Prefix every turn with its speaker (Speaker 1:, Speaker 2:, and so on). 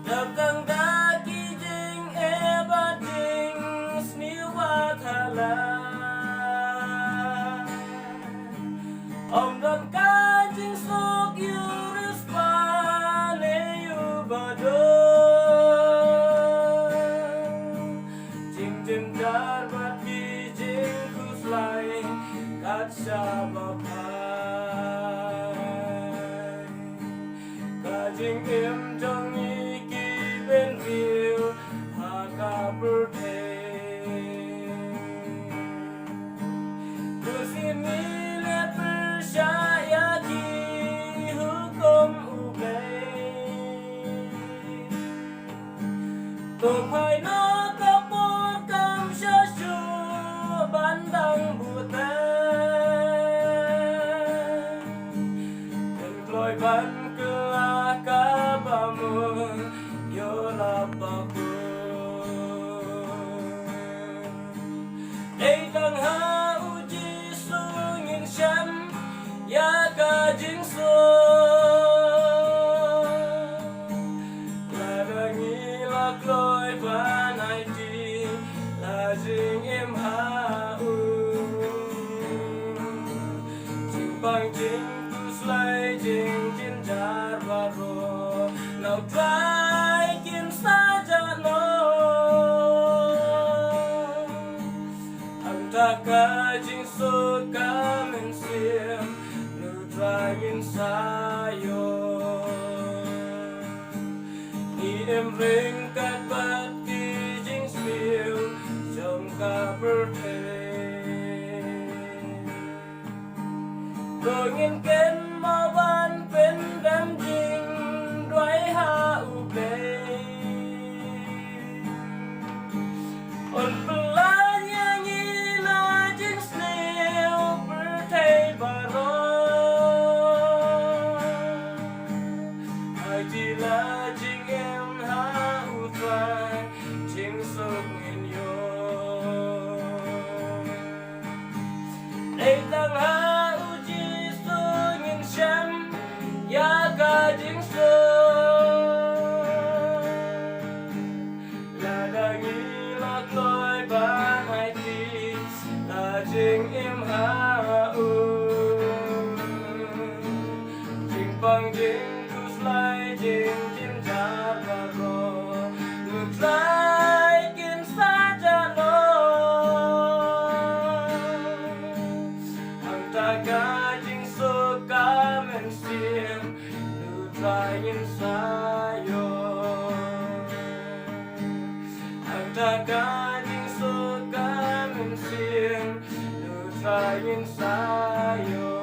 Speaker 1: Dagang daging ebading sniwathala Omdan kajing sok yuris pane yubado Jing jing darbat kijing kuslai kat sabapai Kajing im jong iki ben view haka berdeh Kusini lihat percaya ki hukum ublay Tumhay no kapur kam syasyu bandang butai Employ ban kelah kabamun yolapaku Eitang ha uji sungin syam ya kajing so Ladangi lakloy banai di lajing em hau Jimpang jing kuslai jing jin jar baro Now try kin saja no Kajing suka mensim nutrain sayo Iem ring kat bat kijing spill Jom ka berdeh Dongin ken mawan pendam jing Dwai ha ublay On pelanya ngila jing snail bertay baro Ajila jing em ha utrai jing sok ngin yo Eitang ha uji sungin syam ya ka jing so Ladangi lakloy banai ti lajing im hau Jing pang jing kuslai jing jin jar baro Nutlai kin saja no Ang taga jing suka mensim Nutrain sayo Ang taga jing suka mensim Nutrain sayo